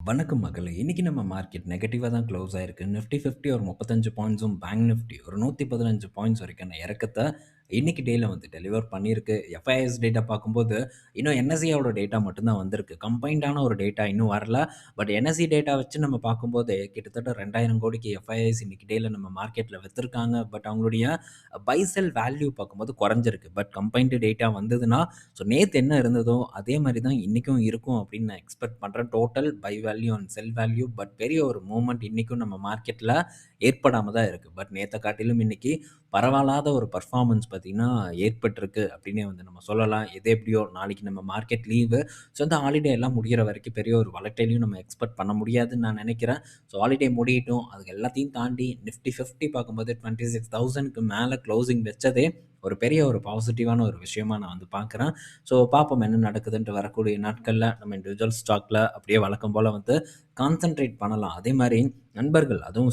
வணக்கம் மகளே! இன்னைக்கு நம்ம மார்க்கெட் நெகட்டிவா தான் க்ளோஸ் ஆயிருக்கு. நிஃப்டி 50 ஒரு 35 பாயிண்ட்ஸும், பேங்க் நிஃப்டி ஒரு 115 பாயிண்ட்ஸ் வரைக்கான இறக்கத்த இன்னைக்கு டேல வந்து டெலிவர் பண்ணியிருக்கு. எஃப்ஐஎஸ் டேட்டா பார்க்கும்போது, இன்னும் என்எஸ்இயோட டேட்டா மட்டும் தான் வந்திருக்கு. கம்பைன்டான ஒரு டேட்டா இன்னும் வரல. பட் என்எஸ்இ டேட்டா வச்சு நம்ம பார்க்கும்போது, கிட்டத்தட்ட 2000 கோடிக்கு எஃப்ஐஎஸ் இன்னைக்கு டேல நம்ம மார்க்கெட்ல வித்திருக்காங்க. பட் அவங்களுடைய பை செல் வேல்யூ பார்க்கும்போது குறைஞ்சிருக்கு. பட் கம்பைன்டு டேட்டா வந்ததுன்னா, ஸோ நேத்து என்ன இருந்ததோ, அதே மாரி தான் இன்னைக்கும் இருக்கும் அப்படின்னு நான் எக்ஸ்பெக்ட் பண்றேன். Total buy value and sell value but பெரிய ஒரு மூவ்மெண்ட் இன்னைக்கும் நம்ம மார்க்கெட்ல ஏற்படாம தான் இருக்கு. பட் நேத்த காட்டிலும் இன்னைக்கு பரவாயில்லாத ஒரு பெர்ஃபார்மன்ஸ் பார்த்தீங்கன்னா, ஏற்பட்டிருக்கு அப்படின்னே வந்து நம்ம சொல்லலாம். எது எப்படியோ நாளைக்கு நம்ம மார்க்கெட் லீவு. ஸோ இந்த ஹாலிடே எல்லாம் முடியிற வரைக்கும் பெரிய ஒரு வொலட்டைலையும் நம்ம எக்ஸ்பெக்ட் பண்ண முடியாதுன்னு நான் நினைக்கிறேன். ஸோ ஹாலிடே முடியட்டும். அதுக்கு எல்லாத்தையும் தாண்டி நிஃப்டி 50 பார்க்கும்போது 26,000க்கு மேல க்ளோசிங் வச்சதே ஒரு பெரிய ஒரு பாசிட்டிவான ஒரு விஷயமா நான் வந்து பார்க்குறேன். ஸோ பார்ப்போம் என்ன நடக்குதுன்ட்டு வரக்கூடிய நாட்கள்ல நம்ம இண்டிவிஜுவல் ஸ்டாக்ல அப்படியே வழக்கம் போல வந்து கான்சன்ட்ரேட் பண்ணலாம். அதே மாரி நண்பர்கள் அதுவும்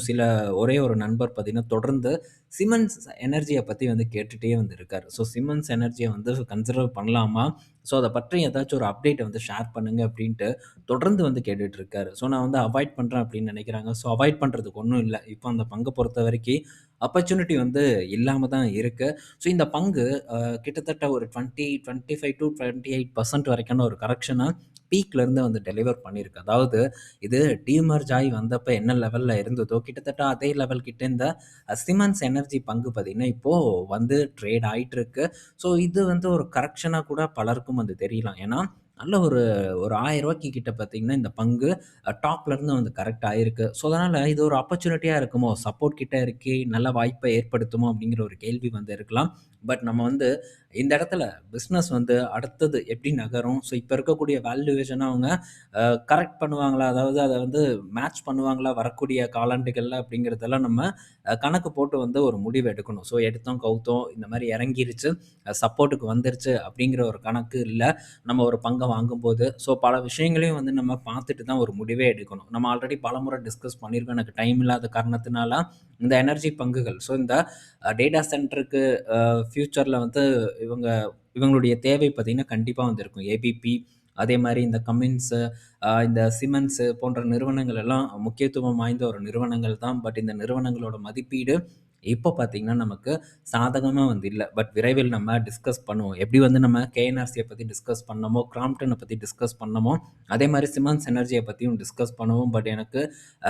ஒரே ஒரு நண்பர் பார்த்தீங்கன்னா, தொடர்ந்து சிமெண்ட்ஸ் எனர்ஜிய பத்தி வந்து கேட்டுட்டே வந்து இருக்காரு. ஸோ சிமெண்ட்ஸ் எனர்ஜிய வந்து கன்சிடர் பண்ணலாமா? ஸோ அத பற்றி ஏதாச்சும் ஒரு அப்டேட்ட வந்து ஷேர் பண்ணுங்க அப்டின்ட்டு தொடர்ந்து வந்து கேட்டுட்டு இருக்காரு. ஸோ நான் வந்து அவாய்ட் பண்றேன் அப்டின்னு நெனைக்கிறாங்க. ஸோ அவாய்ட் பண்றதுக்கு ஒண்ணும் இல்ல. இப்போ அந்த பங்க பொறுத்தவரைக்கும் ஆப்பர்ச்சுனிட்டி வந்து இல்லாம தான் இருக்கு. ஸோ இந்த பங்கு அ கிட்டத்தட்ட ஒரு 20, 25 டூ 28% வரைக்கான ஒரு கரெக்ஷன பீக்ல இருந்து வந்து டெலிவர் பண்ணியிருக்கு. அதாவது இது டீமர்ஜ் ஆயி வந்தப்ப என்ன லெவல்ல இருந்ததோ, கிட்டத்தட்ட அதே லெவல் கிட்ட இந்த சிமெண்ட்ஸ் எனர்ஜி பங்கு பார்த்தீங்கன்னா, இப்போ வந்து ட்ரேட் ஆயிட்டு இருக்கு. ஸோ இது வந்து ஒரு கரெக்ஷனா கூட பலருக்கும் வந்து தெரியலாம். ஏன்னா, நல்ல ஒரு ஒரு ரூ. 1000 கிட்ட பார்த்தீங்கன்னா, இந்த பங்கு டாப்ல இருந்து வந்து கரெக்ட் ஆயிருக்கு. ஸோ அதனால இது ஒரு ஆப்பர்ச்சுனிட்டியா இருக்குமோ! சப்போர்ட் கிட்ட இருக்கு, நல்ல வாய்ப்ப ஏற்படுத்துமோ! அப்டிங்கிற ஒரு கேள்வி வந்து இருக்கலாம். பட் நம்ம வந்து இந்த இடத்துல பிசினஸ் வந்து அடுத்தது எப்படி நகரும்? ஸோ இப்ப இருக்கக்கூடிய வேல்யூவேஷன அவங்க கரெக்ட் பண்ணுவாங்களா? அதாவது அத வந்து மேட்ச் பண்ணுவாங்களா? வரக்கூடிய காலாண்டுகள்ல அப்படிங்கிறதெல்லாம் நம்ம கணக்கு போட்டு வந்து ஒரு முடிவு எடுக்கணும். ஸோ எடுத்தோம், கவுத்தோம் இந்த மாரி இறங்கிருச்சு, சப்போர்ட்டுக்கு வந்துருச்சு அப்படிங்கிற ஒரு கணக்கு இல்ல. நம்ம ஒரு பங்க வாங்கும்போது, ஸோ பல விஷயங்களையும் வந்து நம்ம பார்த்துட்டு தான் ஒரு முடிவே எடுக்கணும். நம்ம ஆல்ரெடி பலமுறை டிஸ்கஸ் பண்ணியிருக்கோம். எனக்கு டைம் இல்லாத காரணத்தினால இந்த எனர்ஜி பங்குகள், ஸோ இந்த டேட்டா சென்டருக்கு ஃபியூச்சர்ல வந்து இவங்க இவங்களுடைய தேவை பார்த்தீங்கன்னா, கண்டிப்பா வந்து இருக்கும். ஏபிபி அதே மாரி இந்த கமின்ஸு, இந்த சிமெண்ட்ஸு போன்ற நிறுவனங்கள் எல்லாம் முக்கியத்துவம் வாய்ந்த ஒரு நிறுவனங்கள் தான். பட் இந்த நிறுவனங்களோட மதிப்பீடு இப்போ பார்த்தீங்கன்னா, நமக்கு சாதகமா வந்து இல்ல. பட் விரைவில் நம்ம டிஸ்கஸ் பண்ணுவோம். எப்படி வந்து நம்ம கேஎன்ஆர்சிய பத்தி டிஸ்கஸ் பண்ணோமோ, கிராம்ப்டன பத்தி டிஸ்கஸ் பண்ணோமோ, அதே மாரி சிமெண்ட்ஸ் எனர்ஜிய பத்தியும் டிஸ்கஸ் பண்ணுவோம். பட் எனக்கு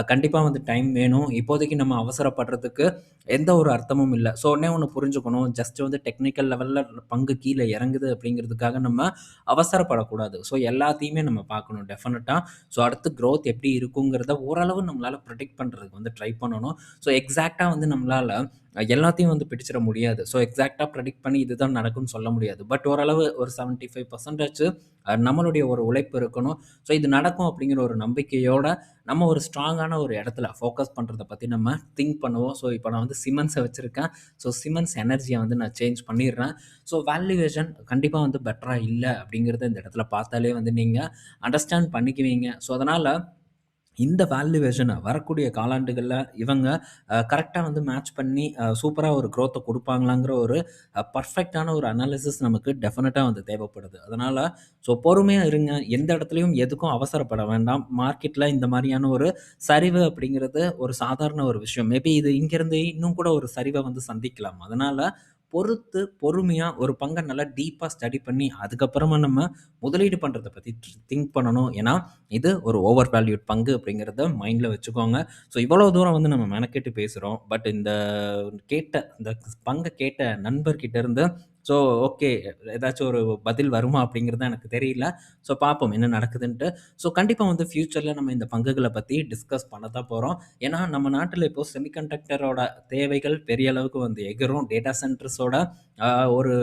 கண்டிப்பா வந்து டைம் வேணும். இப்போதைக்கு நம்ம அவசரப்படுறதுக்கு எந்த ஒரு அர்த்தமும் இல்ல. ஸோ ஒண்ணே ஒண்ணு புரிஞ்சுக்கணும். ஜஸ்ட் வந்து டெக்னிக்கல் லெவல்ல பங்கு கீழ இறங்குது அப்படிங்கிறதுக்காக நம்ம அவசரப்படக்கூடாது. ஸோ எல்லாத்தையுமே நம்ம பார்க்கணும் டெஃபினட்டா. ஸோ அடுத்து குரோத் எப்படி இருக்குங்கிறத ஓரளவு நம்மளால பிரெடிக்ட் பண்றதுக்கு வந்து ட்ரை பண்ணணும். ஸோ எக்ஸாக்ட்டா வந்து நம்மளால எல்லாத்தையும் வந்து பிடிச்சிட முடியாது. ஸோ எக்ஸாக்ட்டா பிரெடிக்ட் பண்ணி இதுதான் நடக்கும்னு சொல்ல முடியாது. பட் ஓரளவு ஒரு 75% நம்மளுடைய ஒரு உழைப்பு இருக்கணும். ஸோ இது நடக்கும் அப்படிங்கிற ஒரு நம்பிக்கையோட நம்ம ஒரு ஸ்ட்ராங்கான ஒரு இடத்துல ஃபோக்கஸ் பண்றத பத்தி நம்ம திங்க் பண்ணுவோம். ஸோ இப்போ நான் வந்து சிமெண்ட்ஸ வச்சிருக்கேன். ஸோ சிமெண்ட்ஸ் எனர்ஜிய வந்து நான் சேஞ்ச் பண்ணிடுறேன். ஸோ வேல்யூவேஷன் கண்டிப்பா வந்து பெட்டரா இல்ல அப்படிங்கிறத இந்த இடத்துல பார்த்தாலே வந்து நீங்க அண்டர்ஸ்டாண்ட் பண்ணிக்குவீங்க. ஸோ அதனால இந்த வேல்யூவேஷன வரக்கூடிய காலாண்டுகள்ல இவங்க கரெக்ட்டா வந்து மேட்ச் பண்ணி சூப்பரா ஒரு குரோத்த குடுப்பாங்களாங்கிற ஒரு பெர்ஃபெக்ட்டான ஒரு அனாலிசிஸ் நமக்கு டெஃபினட்டா வந்து தேவைப்படுது. அதனால பொறுமையா இருங்க. எந்த இடத்துலயும் எதுக்கும் அவசரப்பட வேண்டாம். மார்க்கெட்ல இந்த மாரியான ஒரு சரிவு அப்படிங்கிறது ஒரு சாதாரண ஒரு விஷயம். மேபி இது இங்கிருந்து இன்னும் கூட ஒரு சரிவ வந்து சந்திக்கலாம். அதனால பொறுத்து, பொறுமையா ஒரு பங்க நல்லா டீப்பா ஸ்டடி பண்ணி, அதுக்கப்புறமா நம்ம முதலீடு பண்றத பத்தி திங்க் பண்ணணும். ஏன்னா, இது ஒரு ஓவர் வேல்யூட் பங்கு அப்படிங்கிறத மைண்ட்ல வச்சுக்கோங்க. ஸோ இவ்வளோ தூரம் வந்து நம்ம மெனக்கெட்டு பேசுறோம். பட் இந்த பங்க கேட்ட நண்பர்கிட்ட இருந்து ஸோ ஓகே ஏதாச்சும் ஒரு பதில் வருமா அப்படிங்கிறது எனக்கு தெரியல. ஸோ பார்ப்போம் என்ன நடக்குதுன்ட்டு. ஸோ கண்டிப்பா வந்து ஃபியூச்சர்ல நம்ம இந்த பங்குகள பத்தி டிஸ்கஸ் பண்ண தான் போறோம். ஏன்னா, நம்ம நாட்டுல இப்போ செமிகண்டக்டரோட தேவைகள் பெரிய அளவுக்கு வந்து எகுரும். டேட்டா சென்டர்ஸோட அ ஒரு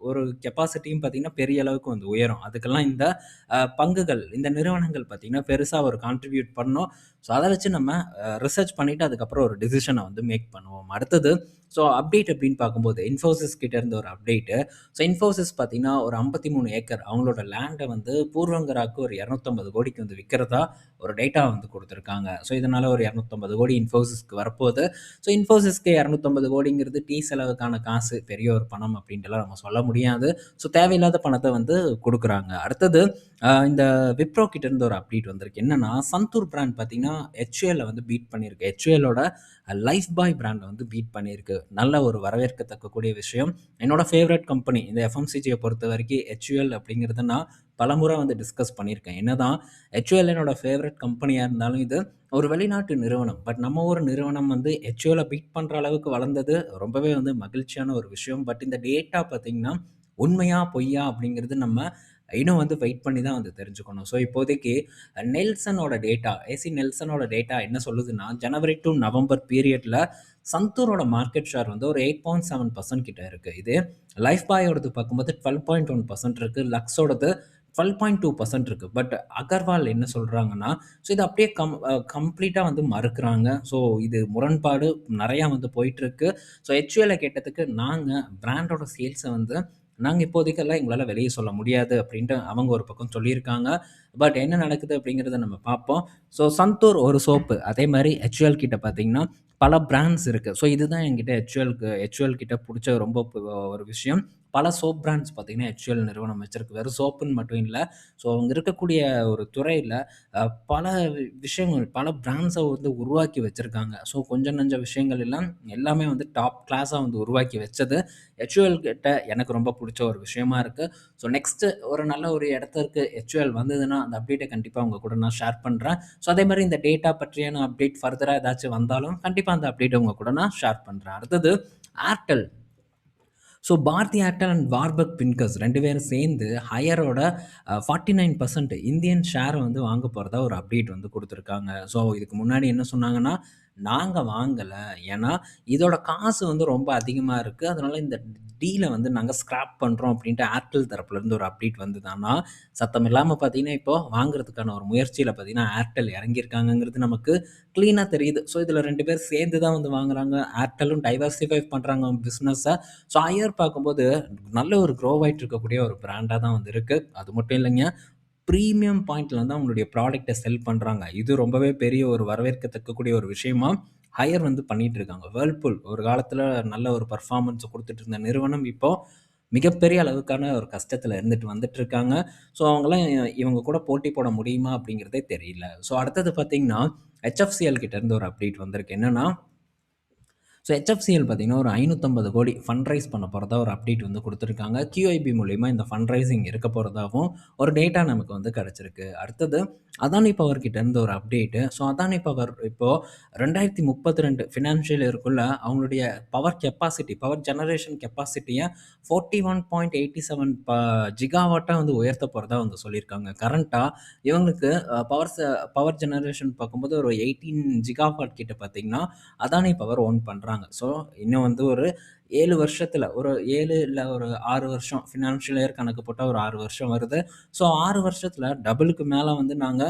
ஒரு கெப்பாசிட்டியும் பார்த்தீங்கன்னா, பெரிய அளவுக்கு வந்து உயரும். அதுக்கெல்லாம் இந்த பங்குகள், இந்த நிறுவனங்கள் பார்த்தீங்கன்னா, பெருசா ஒரு கான்ட்ரிபியூட் பண்ணும். ஸோ அத வச்சு நம்ம ரிசர்ச் பண்ணிட்டு அதுக்கப்புறம் ஒரு டிசிஷன வந்து மேக் பண்ணுவோம். அடுத்தது அப்டேட் அப்படின்னு பார்க்கும்போது, இன்ஃபோசிஸ் கிட்ட இருந்து ஒரு அப்டேட்டு. ஸோ இன்ஃபோசிஸ் பார்த்தீங்கன்னா, ஒரு 53 ஏக்கர் அவங்களோட லேண்ட வந்து பூர்வங்கராக்கு ஒரு 250 கோடிக்கு வந்து விக்கிறதா ஒரு டேட்டா வந்து குடுத்துருக்காங்க. ஸோ இதனால ஒரு 250 கோடி இன்ஃபோசிஸ்க்கு வரப்போது. ஸோ இன்ஃபோசிஸ்க்கு 250 கோடிங்கிறது டீ செலவுக்கான காசு, பெரிய ஒரு பணம் அப்படின்ட்டுலாம் நம்ம சொல்ல முடியாது. ஸோ தேவையில்லாத பணத்த வந்து குடுக்குறாங்க. அடுத்தது இந்த விப்ரோ கிட்ட இருந்து ஒரு அப்டேட் வந்திருக்கு. என்னன்னா, சந்தூர் பிராண்ட் பார்த்தீங்கன்னா, HUL வந்து பீட் பண்ணியிருக்கு. HULஓட லைஃப் பாய் பிராண்ட வந்து பீட் பண்ணியிருக்கு. நல்ல ஒரு வரவேற்கத்தக்க கூடிய விஷயம். என்னோட ஃபேவரைட் கம்பெனி இந்த FMCGய பொறுத்தவரைக்கும் HUL அப்படிங்கிறத நான் பலமுறை வந்து டிஸ்கஸ் பண்ணியிருக்கேன். என்னதான் HUL என்னோட ஃபேவரைட் கம்பெனியா இருந்தாலும் இது ஒரு வெளிநாட்டு நிறுவனம். பட் நம்ம ஊர் நிறுவனம் வந்து HULஅ பீட் பண்ற அளவுக்கு வளர்ந்தது ரொம்பவே வந்து மகிழ்ச்சியான ஒரு விஷயம். பட் இந்த டேட்டா பார்த்தீங்கன்னா, உண்மையா? பொய்யா? அப்படிங்கிறது நம்ம இன்னும் வந்து வெயிட் பண்ணி தான் வந்து தெரிஞ்சுக்கணும். ஸோ இப்போதைக்கு நெல்சனோட டேட்டா, ஏசி நெல்சனோட டேட்டா என்ன சொல்லுதுன்னா, ஜனவரி டூ நவம்பர் பீரியட்ல சந்தூரோட மார்க்கெட் ஷேர் வந்து ஒரு 8.7% கிட்ட இருக்கு. இது லைஃப் பாயோடது பார்க்கும்போது 12.1% இருக்கு. லக்ஸோடது 12.2% இருக்கு. பட் அகர்வால் என்ன சொல்றாங்கன்னா, ஸோ இத அப்படியே கம்ப்ளீட்டா வந்து மறுக்குறாங்க. ஸோ இது முரண்பாடு நெறையா வந்து போயிட்டுருக்கு. ஸோ HULஅ கேட்டதுக்கு, நாங்க பிராண்டோட சேல்ஸ வந்து நாங்க இப்போதைக்கெல்லாம் எங்களால வெளிய சொல்ல முடியாது அப்படின்ட்டு அவங்க ஒரு பக்கம் சொல்லியிருக்காங்க. பட் என்ன நடக்குது அப்படிங்கிறத நம்ம பார்ப்போம். ஸோ சந்தூர் ஒரு சோப்பு. அதே மாரி HUL கிட்ட பார்த்தீங்கன்னா, பல பிராண்ட்ஸ் இருக்கு. ஸோ இதுதான் என்கிட்ட HUL கிட்ட புடிச்ச ரொம்ப ஒரு விஷயம். பல சோப் பிராண்ட்ஸ் பார்த்தீங்கன்னா, HUL நிறுவனம் வச்சிருக்கு. வெறும் சோப்புன்னு மட்டும் இல்ல. ஸோ அவங்க இருக்கக்கூடிய ஒரு துறையில பல விஷயங்கள், பல பிராண்ட்ஸ வந்து உருவாக்கி வச்சிருக்காங்க. ஸோ கொஞ்சம் நஞ்ச விஷயங்கள் இல்ல. எல்லாமே வந்து டாப் கிளாஸா வந்து உருவாக்கி வச்சது HUL கிட்ட எனக்கு ரொம்ப புடிச்ச ஒரு விஷயமா இருக்கு. ஸோ நெக்ஸ்ட்டு ஒரு நல்ல ஒரு இடத்திற்கு HUL வந்ததுன்னா, அந்த அப்டேட்ட கண்டிப்பா உங்க கூட நான் ஷேர் பண்றேன். ஸோ அதேமாரி இந்த டேட்டா பற்றியான அப்டேட் ஃபர்தரா ஏதாச்சும் வந்தாலும், கண்டிப்பா அந்த அப்டேட்ட உங்க கூட நான் ஷேர் பண்றேன். அடுத்தது Airtel. So Bharti Airtel and Warburg Pincus 2 பேரும் சேர்ந்து ஹையரோட 49% இந்தியன் ஷேர வந்து வாங்க போறதா ஒரு அப்டேட் வந்து குடுத்துருக்காங்க. ஸோ இதுக்கு முன்னாடி என்ன சொன்னாங்கன்னா, நாங்க வாங்கல. ஏன்னா, இதோட காசு வந்து ரொம்ப அதிகமா இருக்கு. அதனால இந்த டீல வந்து நாங்க ஸ்கிராப் பண்றோம் அப்டின்ட்டு ஏர்டெல் தரப்புலருந்து ஒரு அப்டேட் வந்தது. ஆனா, சத்தம் இல்லாம பார்த்தீங்கன்னா, இப்போ வாங்குறதுக்கான ஒரு முயற்சியில பார்த்தீங்கன்னா, ஏர்டெல் இறங்கியிருக்காங்கங்கிறது நமக்கு கிளீனா தெரியுது. ஸோ இதுல 2 பேர் சேர்ந்து தான் வந்து வாங்குறாங்க. ஏர்டெல்லும் டைவர்சிஃபை பண்றாங்க பிசினஸ. ஸோ ஐஆர் பார்க்கும்போது நல்ல ஒரு க்ரோ ஆயிட்டு இருக்கக்கூடிய ஒரு பிராண்டா தான் வந்து இருக்கு. அது மட்டும் இல்லைங்க. பிரீமியம் பாயிண்ட்ல வந்து அவங்களுடைய ப்ராடக்ட்ட செல் பண்றாங்க. இது ரொம்பவே பெரிய ஒரு வரவேற்கத்தக்கக்கூடிய ஒரு விஷயமா ஹையர் வந்து பண்ணிட்டு இருக்காங்க. வேர்ல்பூல் ஒரு காலத்துல நல்ல ஒரு பெர்ஃபார்மன்ஸ் குடுத்துட்டு இருந்த நிறுவனம் இப்போ மிகப்பெரிய அளவுக்கான ஒரு கஷ்டத்துல இருந்துட்டு வந்துட்டு இருக்காங்க. ஸோ அவங்கலாம் இவங்க கூட போட்டி போட முடியுமா அப்படிங்கிறதே தெரியல. ஸோ அடுத்தது பார்த்தீங்கன்னா, HFCL கிட்ட இருந்து ஒரு அப்டேட் வந்திருக்கு. என்னன்னா, ஸோ HFCL பார்த்தீங்கன்னா, ஒரு 550 கோடி ஃபண்ட் ரைஸ் பண்ண போறதா ஒரு அப்டேட் வந்து குடுத்துருக்காங்க. QIB மூலியமா இந்த ஃபண்ட் ரைசிங் இருக்க போறதாவும் ஒரு டேட்டா நமக்கு வந்து கிடைச்சிருக்கு. அடுத்தது அதானி பவர் கிட்ட இருந்து ஒரு அப்டேட்டு. ஸோ அதானி பவர் இப்போ 2032 ஃபினான்ஷியல் இயர்க்குள்ள அவங்களுடைய பவர் ஜெனரேஷன் கெப்பாசிட்டிய 41.87 ஜிகாவாட்டா வந்து உயர்த்த போறதா வந்து சொல்லியிருக்காங்க. கரண்ட்டா இவங்களுக்கு பவர் ஜெனரேஷன் பார்க்கும்போது ஒரு 18 ஜிகாவாட் கிட்ட பார்த்தீங்கன்னா, அதானி பவர் ஓன் பண்றாங்க. ஸோ இன்னும் வந்து ஒரு 7 வருஷத்துல ஒரு 7 இல்ல ஒரு 6 வருஷம் ஃபினான்ஷியல் இயர் கணக்கு போட்டா ஒரு 6 வருஷம் வருது. ஸோ 6 வருஷத்துல டபுளுக்கு மேல வந்து நாங்க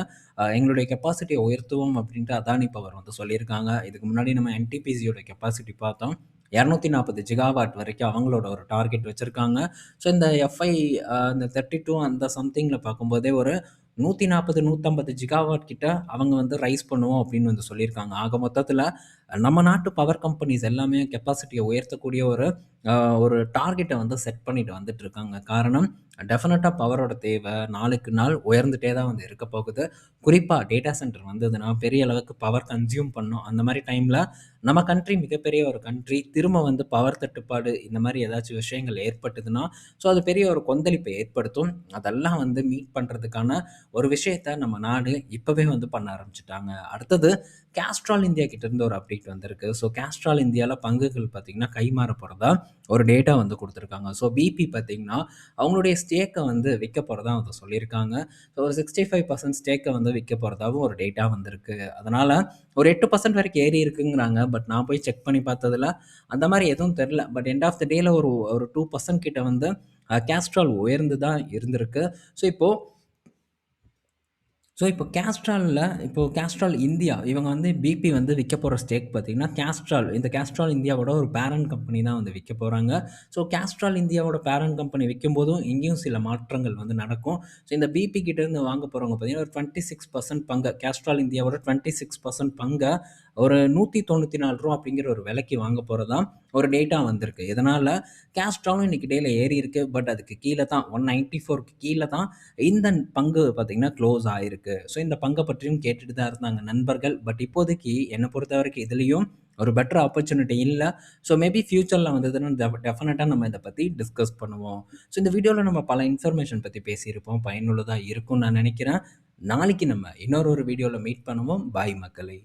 எங்களுடைய கெப்பாசிட்டிய உயர்த்துவோம் அப்படின்ட்டு அதானி பவர் வந்து சொல்லியிருக்காங்க. இதுக்கு முன்னாடி நம்ம NTPCயோட கெப்பாசிட்டி பார்த்தோம். 240 ஜிகாவாட் வரைக்கும் அவங்களோட ஒரு டார்கெட் வச்சிருக்காங்க. ஸோ இந்த இந்த 32 அந்த சம்திங்ல பார்க்கும்போதே ஒரு 140, 150 ஜிகாவாட் கிட்ட அவங்க வந்து ரைஸ் பண்ணுவோம் அப்படின்னு வந்து சொல்லியிருக்காங்க. ஆக மொத்தத்துல நம்ம நாட்டு பவர் கம்பெனிஸ் எல்லாமே கெப்பாசிட்டிய உயர்த்தக்கூடிய அ ஒரு டார்கெட்ட வந்து செட் பண்ணிட்டு வந்துட்டு இருக்காங்க. காரணம் டெஃபினட்டா பவரோட தேவை நாளுக்கு நாள் உயர்ந்துட்டே தான் வந்து இருக்க போகுது. குறிப்பா டேட்டா சென்டர் வந்ததுன்னா பெரிய அளவுக்கு பவர் கன்சியூம் பண்ணும். அந்த மாரி டைம்ல நம்ம கண்ட்ரி மிகப்பெரிய ஒரு கண்ட்ரி. திரும்ப வந்து பவர் தட்டுப்பாடு இந்த மாரி ஏதாச்சும் விஷயங்கள் ஏற்பட்டதுன்னா, ஸோ அது பெரிய ஒரு கொந்தளிப்பை ஏற்படுத்தும். அதெல்லாம் வந்து மீட் பண்றதுக்கான ஒரு விஷயத்த நம்ம நாடு இப்பவே வந்து பண்ண ஆரம்பிச்சுட்டாங்க. அடுத்தது கேஸ்ட்ரால் இந்தியா கிட்ட இருந்து ஒரு அப்டேட் வந்திருக்கு. ஸோ கேஸ்ட்ரால் இந்தியால பங்குகள் பார்த்தீங்கன்னா, கைமாற போறதா ஒரு டேட்டா வந்து குடுத்துருக்காங்க. ஸோ BP பார்த்தீங்கன்னா, அவங்களுடைய ஸ்டேக்க வந்து விக்க போறதா வந்து சொல்லியிருக்காங்க. ஸோ ஒரு 65% ஸ்டேக்க வந்து விக்க போறதாவும் ஒரு டேட்டா வந்திருக்கு. அதனால ஒரு 8% வரைக்கும் ஏறி இருக்குங்கிறாங்க. பட் நான் போய் செக் பண்ணி பார்த்ததுல அந்த மாரி எதுவும் தெரியல. பட் எண்ட் ஆஃப் த டேல ஒரு ஒரு 2% கிட்ட வந்து கேஸ்ட்ரால் உயர்ந்து தான் இருந்திருக்கு. ஸோ இப்போ ஸோ, இப்போ கேஸ்ட்ரால் இந்தியா இவங்க வந்து பிபி வந்து விக்க போற ஸ்டேக் பார்த்தீங்கன்னா, கேஸ்ட்ரால் இந்தியாவோட ஒரு பேரண்ட் கம்பெனி தான் வந்து விக்க போறாங்க. ஸோ, கேஸ்ட்ரால் இந்தியாவோட பேரண்ட் கம்பெனி விக்கும்போதும், இங்கேயும் சில மாற்றங்கள் வந்து நடக்கும். ஸோ, இந்த பிபி கிட்ட இருந்து வாங்க போறவங்க பார்த்தீங்கன்னா, ஒரு 26% கேஸ்ட்ரால் இந்தியாவோட 26% ஒரு ரூ. 194 அப்படிங்கிற ஒரு விலைக்கு வாங்க போறதா ஒரு டேட்டா வந்திருக்கு. இதனால கேஸ்ட்ராலும் இன்னைக்கு டேல ஏறியிருக்கு. பட் அதுக்கு கீழ தான் 194க்கு கீழ தான் இந்த பங்கு பார்த்தீங்கன்னா க்ளோஸ் ஆயிருக்கு. ஸோ இந்த பங்க பற்றியும் கேட்டுட்டு தான் இருந்தாங்க நண்பர்கள். பட் இப்போதைக்கு என்ன பொறுத்தவரைக்கும் இதுலயும் ஒரு பெட்டர் ஆப்பர்ச்சுனிட்டி இல்ல. ஸோ மேபி ஃபியூச்சர்ல வந்ததுன்னா டெஃபினட்டா நம்ம இத பத்தி டிஸ்கஸ் பண்ணுவோம். ஸோ இந்த வீடியோல நம்ம பல இன்ஃபர்மேஷன் பத்தி பேசியிருப்போம். பயனுள்ளதா இருக்கும்னு நான் நெனைக்கிறேன். நாளைக்கு நம்ம இன்னொரு வீடியோல மீட் பண்ணுவோம். பாய் மக்களே!